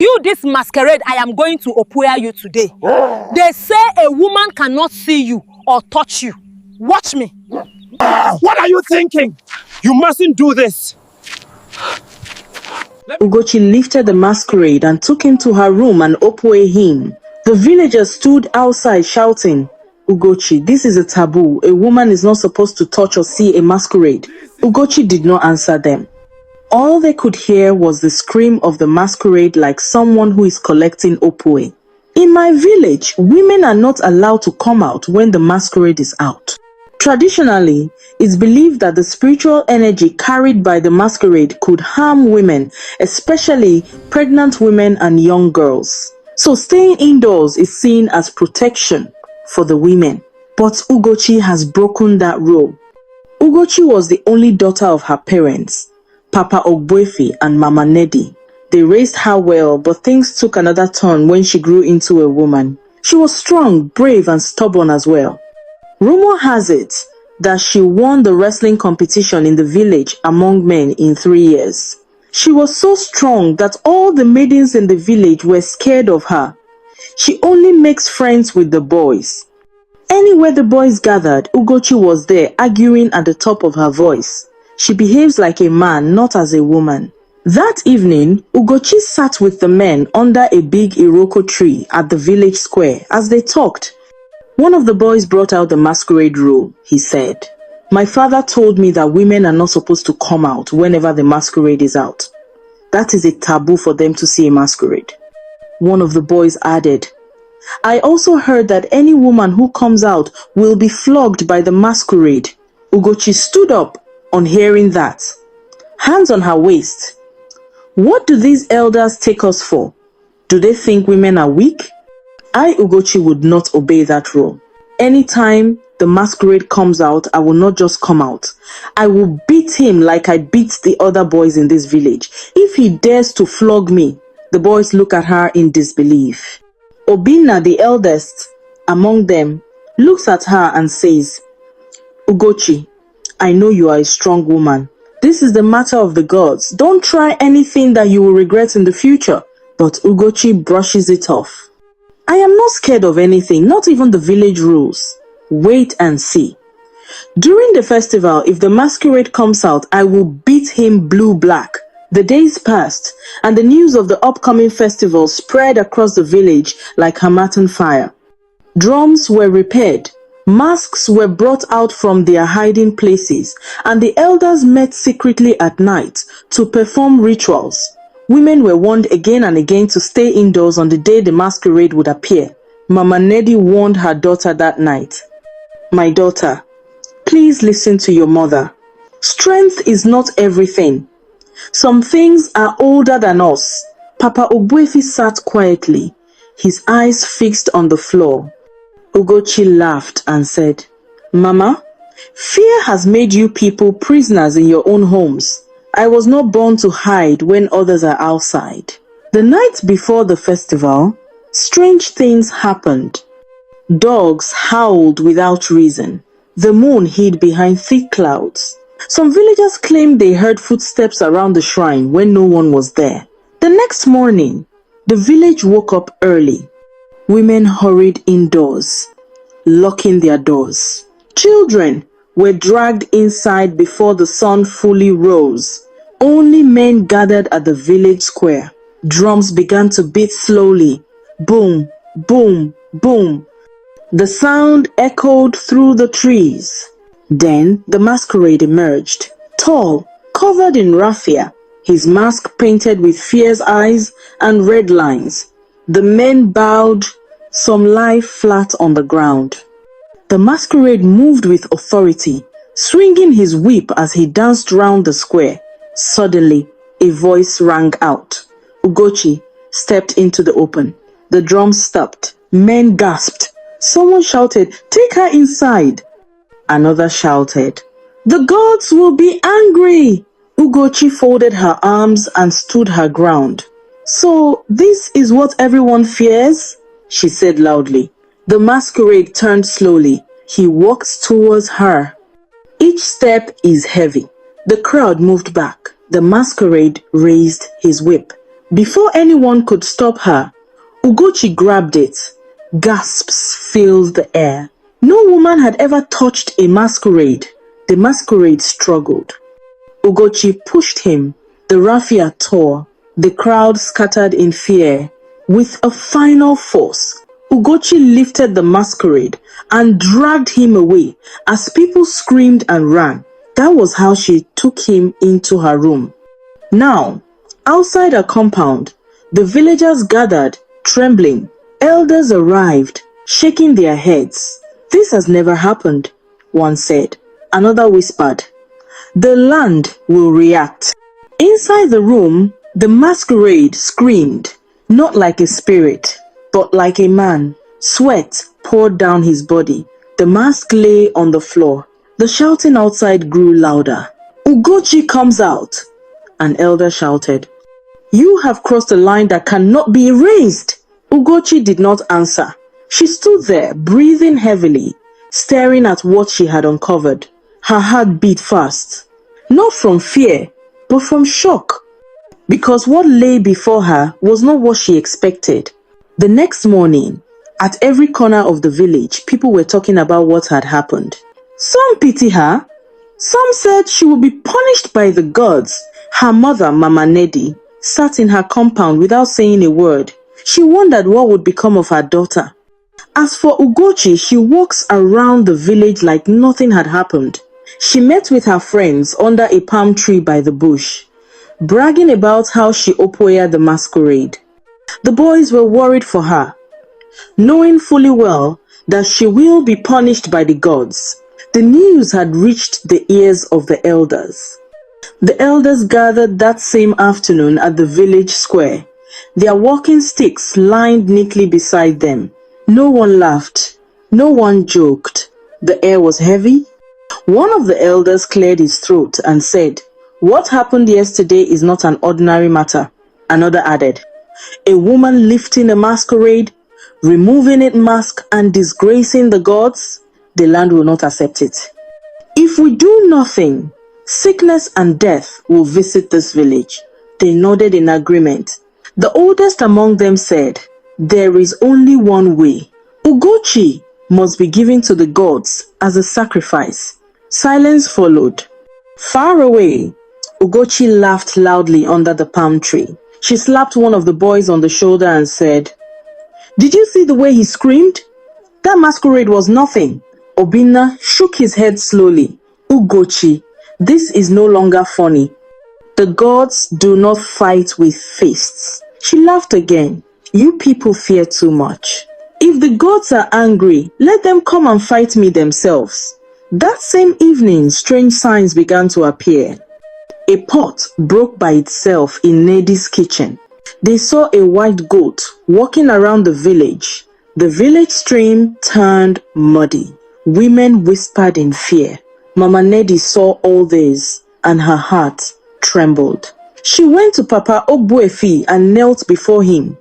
You, this masquerade, I am going to opoya you today. They say a woman cannot see you or touch you. Watch me. What are you thinking? You mustn't do this. Ugochi lifted the masquerade and took him to her room and opoye him. The villagers stood outside shouting, Ugochi, this is a taboo. A woman is not supposed to touch or see a masquerade. Ugochi did not answer them. All they could hear was the scream of the masquerade like someone who is collecting opoe. In my village, women are not allowed to come out when the masquerade is out. Traditionally, it's believed that the spiritual energy carried by the masquerade could harm women, especially pregnant women and young girls. So staying indoors is seen as protection for the women. But Ugochi has broken that rule. Ugochi was the only daughter of her parents, Papa Ogbuefi and Mama Nedi. They raised her well, but things took another turn when she grew into a woman. She was strong, brave, and stubborn as well. Rumor has it that she won the wrestling competition in the village among men in 3 years. She was so strong that all the maidens in the village were scared of her. She only makes friends with the boys. Anywhere the boys gathered, Ugochi was there arguing at the top of her voice. She behaves like a man, not as a woman. That evening, Ugochi sat with the men under a big Iroko tree at the village square as they talked. One of the boys brought out the masquerade rule. He said, "My father told me that women are not supposed to come out whenever the masquerade is out. That is a taboo for them to see a masquerade." One of the boys added, "I also heard that any woman who comes out will be flogged by the masquerade." Ugochi stood up on hearing that, hands on her waist. What do these elders take us for? Do they think women are weak? I, Ugochi, would not obey that rule. Anytime the masquerade comes out, I will not just come out. I will beat him like I beat the other boys in this village. If he dares to flog me, the boys look at her in disbelief. Obinna, the eldest among them, looks at her and says, "Ugochi, I know you are a strong woman. This is the matter of the gods. Don't try anything that you will regret in the future." But Ugochi brushes it off. "I am not scared of anything, not even the village rules. Wait and see. During the festival, if the masquerade comes out, I will beat him blue-black." The days passed, and the news of the upcoming festival spread across the village like Harmattan fire. Drums were repaired. Masks were brought out from their hiding places, and the elders met secretly at night to perform rituals. Women were warned again and again to stay indoors on the day the masquerade would appear. Mama Nedi warned her daughter that night, "My daughter, please listen to your mother. Strength is not everything. Some things are older than us." Papa Ogbuefi sat quietly, his eyes fixed on the floor. Ugochi laughed and said, "Mama, fear has made you people prisoners in your own homes. I was not born to hide when others are outside." The night before the festival, strange things happened. Dogs howled without reason. The moon hid behind thick clouds. Some villagers claimed they heard footsteps around the shrine when no one was there. The next morning, the village woke up early. Women hurried indoors, locking their doors. Children were dragged inside before the sun fully rose. Only men gathered at the village square. Drums began to beat slowly. Boom, boom, boom. The sound echoed through the trees. Then the masquerade emerged, tall, covered in raffia, his mask painted with fierce eyes and red lines. The men bowed, some lie flat on the ground. The masquerade moved with authority, swinging his whip as he danced round the square. Suddenly, a voice rang out. Ugochi stepped into the open. The drums stopped. Men gasped. Someone shouted, "Take her inside." Another shouted, "The gods will be angry." Ugochi folded her arms and stood her ground. "So this is what everyone fears?" she said loudly. The masquerade turned slowly. He walked towards her. Each step is heavy. The crowd moved back. The masquerade raised his whip. Before anyone could stop her, Ugochi grabbed it. Gasps filled the air. No woman had ever touched a masquerade. The masquerade struggled. Ugochi pushed him. The raffia tore. The crowd scattered in fear. With a final force, Ugochi lifted the masquerade and dragged him away as people screamed and ran. That was how she took him into her room. Now, outside her compound, the villagers gathered, trembling. Elders arrived, shaking their heads. "This has never happened," one said. Another whispered, "The land will react." Inside the room, the masquerade screamed, not like a spirit, but like a man. Sweat poured down his body. The mask lay on the floor. The shouting outside grew louder. "Ugochi comes out!" An elder shouted. "You have crossed a line that cannot be erased." Ugochi did not answer. She stood there, breathing heavily, staring at what she had uncovered. Her heart beat fast. Not from fear, but from shock. Because what lay before her was not what she expected. The next morning, at every corner of the village, people were talking about what had happened. Some pity her. Some said she would be punished by the gods. Her mother, Mama Nedi, sat in her compound without saying a word. She wondered what would become of her daughter. As for Ugochi, she walks around the village like nothing had happened. She met with her friends under a palm tree by the bush, bragging about how she opoya the masquerade. The boys were worried for her, knowing fully well that she will be punished by the gods. The news had reached the ears of the elders. The elders gathered that same afternoon at the village square, their walking sticks lined neatly beside them. No one laughed. No one joked. The air was heavy. One of the elders cleared his throat and said, "What happened yesterday is not an ordinary matter." Another added, "A woman lifting a masquerade, removing its mask and disgracing the gods, the land will not accept it. If we do nothing, sickness and death will visit this village." They nodded in agreement. The oldest among them said, "There is only one way. Ugochi must be given to the gods as a sacrifice." Silence followed. Far away, Ugochi laughed loudly under the palm tree. She slapped one of the boys on the shoulder and said, "Did you see the way he screamed? That masquerade was nothing." Obinna shook his head slowly. "Ugochi, this is no longer funny. The gods do not fight with fists." She laughed again. "You people fear too much. If the gods are angry, let them come and fight me themselves." That same evening, strange signs began to appear. A pot broke by itself in Nedi's kitchen. They saw a white goat walking around the village. The village stream turned muddy. Women whispered in fear. Mama Nedi saw all this and her heart trembled. She went to Papa Ogbuefi and knelt before him.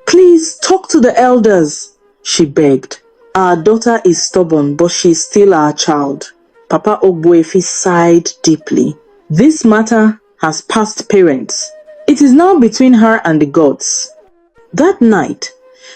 "Please talk to the elders," she begged. "Our daughter is stubborn, but she is still our child." Papa Ogbuefi sighed deeply. "This matter has passed parents. It is now between her and the gods." That night,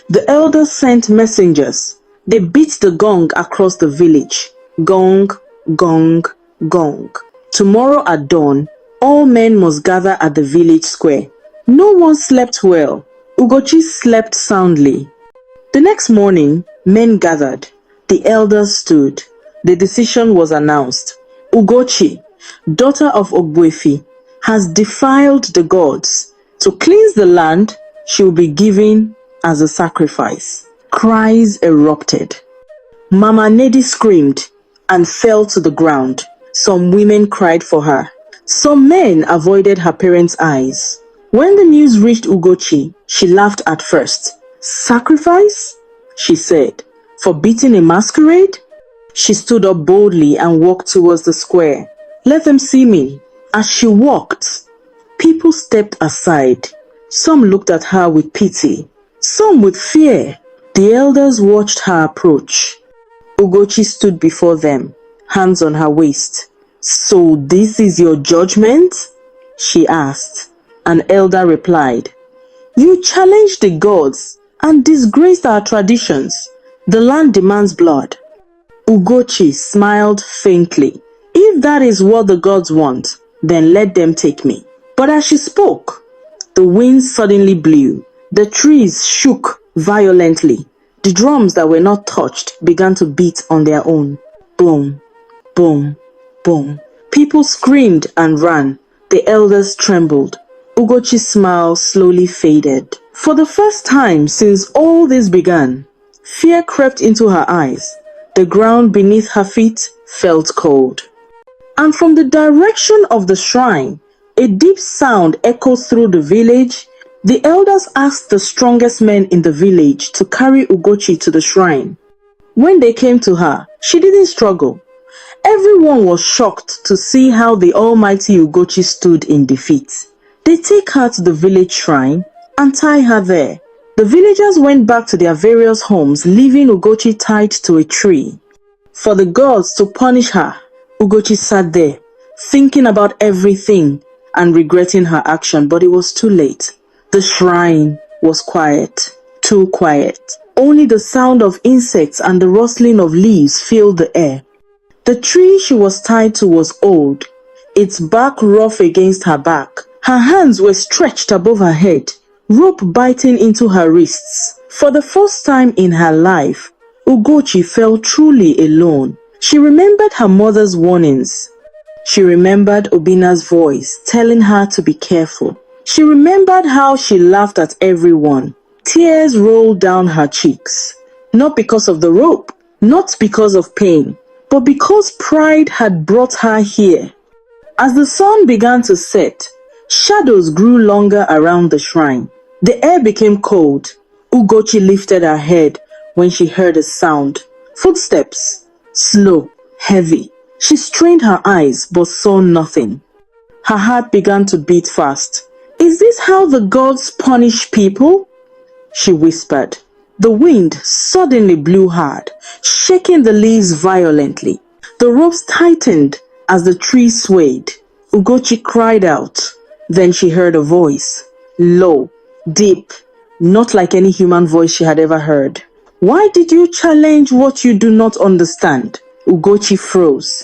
the elders sent messengers. They beat the gong across the village. Gong, gong, gong. Tomorrow at dawn, all men must gather at the village square. No one slept well. Ugochi slept soundly. The next morning, men gathered. The elders stood. The decision was announced. Ugochi, daughter of Ogbuefi, has defiled the gods. To cleanse the land, she will be given as a sacrifice. Cries erupted. Mama Nedi screamed and fell to the ground. Some women cried for her. Some men avoided her parents' eyes. When the news reached Ugochi, she laughed at first. "Sacrifice?" she said. "For beating a masquerade?" She stood up boldly and walked towards the square. "Let them see me." As she walked, people stepped aside. Some looked at her with pity, some with fear. The elders watched her approach. Ugochi stood before them, hands on her waist. "So this is your judgment?" she asked. An elder replied, You challenged the gods and disgraced our traditions. The land demands blood. Ugochi smiled faintly. If that is what the gods want, then let them take me. But as she spoke, the wind suddenly blew. The trees shook violently. The drums that were not touched began to beat on their own. Boom, boom, boom. People screamed and ran. The elders trembled. Ugochi's smile slowly faded. For the first time since all this began, fear crept into her eyes. The ground beneath her feet felt cold. And from the direction of the shrine, a deep sound echoed through the village. The elders asked the strongest men in the village to carry Ugochi to the shrine. When they came to her, she didn't struggle. Everyone was shocked to see how the almighty Ugochi stood in defeat. They take her to the village shrine and tie her there. The villagers went back to their various homes, leaving Ugochi tied to a tree. For the gods to punish her, Ugochi sat there, thinking about everything and regretting her action, but it was too late. The shrine was quiet, too quiet. Only the sound of insects and the rustling of leaves filled the air. The tree she was tied to was old, its bark rough against her back. Her hands were stretched above her head, rope biting into her wrists. For the first time in her life, Ugochi felt truly alone. She remembered her mother's warnings. She remembered Obina's voice telling her to be careful. She remembered how she laughed at everyone. Tears rolled down her cheeks. Not because of the rope, not because of pain, but because pride had brought her here. As the sun began to set, shadows grew longer around the shrine. The air became cold. Ugochi lifted her head when she heard a sound. Footsteps, slow, heavy. She strained her eyes but saw nothing. Her heart began to beat fast. Is this how the gods punish people? She whispered. The wind suddenly blew hard, shaking the leaves violently. The ropes tightened as the tree swayed. Ugochi cried out. Then she heard a voice, low, deep, not like any human voice she had ever heard. Why did you challenge what you do not understand? Ugochi froze.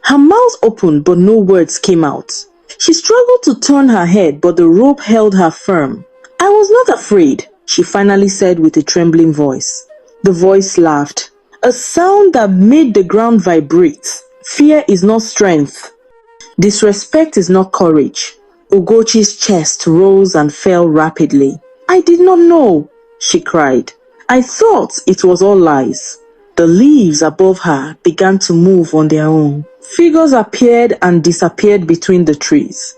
Her mouth opened but no words came out. She struggled to turn her head but the rope held her firm. I was not afraid, she finally said with a trembling voice. The voice laughed, a sound that made the ground vibrate. Fear is not strength. Disrespect is not courage. Ugochi's chest rose and fell rapidly. I did not know, she cried. I thought it was all lies. The leaves above her began to move on their own. Figures appeared and disappeared between the trees.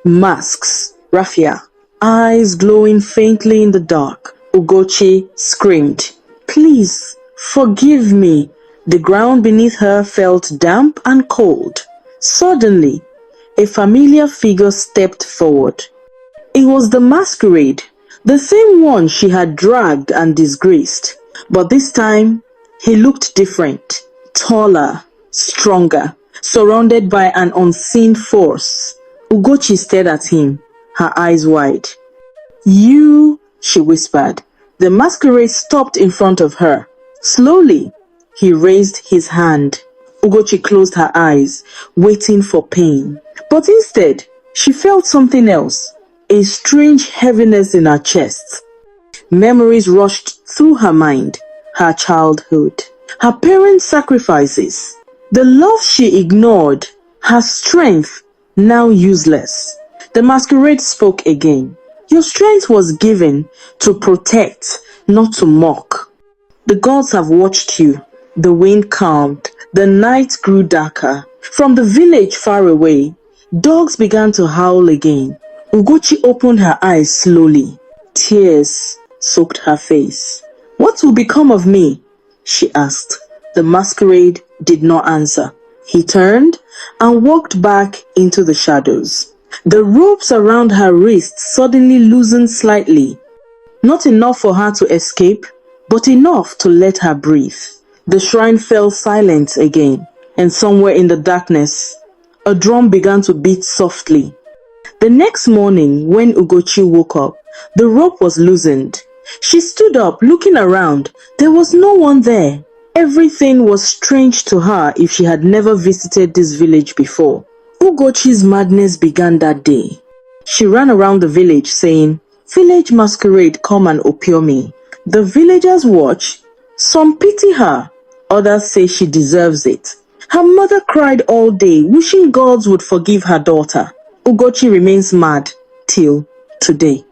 Masks, raffia, eyes glowing faintly in the dark. Ugochi screamed, Please, forgive me. The ground beneath her felt damp and cold. Suddenly, a familiar figure stepped forward. It was the Masquerade, the same one she had dragged and disgraced. But this time, he looked different, taller, stronger, surrounded by an unseen force. Ugochi stared at him, her eyes wide. You, she whispered. The Masquerade stopped in front of her. Slowly, he raised his hand. Ugochi closed her eyes, waiting for pain. But instead, she felt something else, a strange heaviness in her chest. Memories rushed through her mind, her childhood, her parents' sacrifices, the love she ignored, her strength, now useless. The Masquerade spoke again. Your strength was given to protect, not to mock. The gods have watched you. The wind calmed. The night grew darker. From the village far away, dogs began to howl again. Ugochi opened her eyes slowly. Tears soaked her face. What will become of me? She asked. The Masquerade did not answer. He turned and walked back into the shadows. The ropes around her wrists suddenly loosened slightly. Not enough for her to escape, but enough to let her breathe. The shrine fell silent again, and somewhere in the darkness, a drum began to beat softly. The next morning, when Ugochi woke up, The rope was loosened. She stood up, looking around. There was no one there. Everything was strange to her if she had never visited this village before. Ugochi's madness began that day. She ran around the village saying, "Village masquerade, come and oppure me." The villagers watch. Some pity her. Others say she deserves it. Her mother cried all day, wishing gods would forgive her daughter. Ugochi remains mad till today.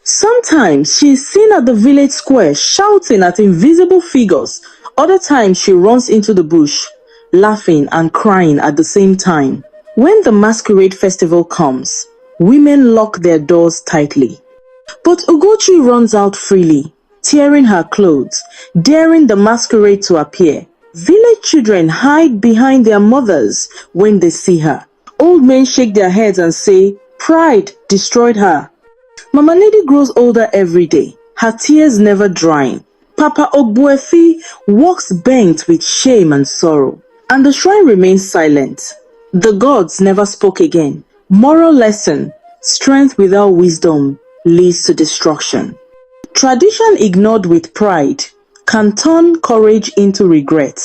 Sometimes she is seen at the village square shouting at invisible figures. Other times she runs into the bush, laughing and crying at the same time. When the masquerade festival comes, women lock their doors tightly. But Ugochi runs out freely, tearing her clothes, daring the masquerade to appear. Village children hide behind their mothers when they see her. Old men shake their heads and say, "Pride destroyed her." Mama Lady grows older every day, her tears never drying. Papa Ogbuefi walks bent with shame and sorrow, and the shrine remains silent. The gods never spoke again. Moral lesson: strength without wisdom leads to destruction. Tradition ignored with pride can turn courage into regret.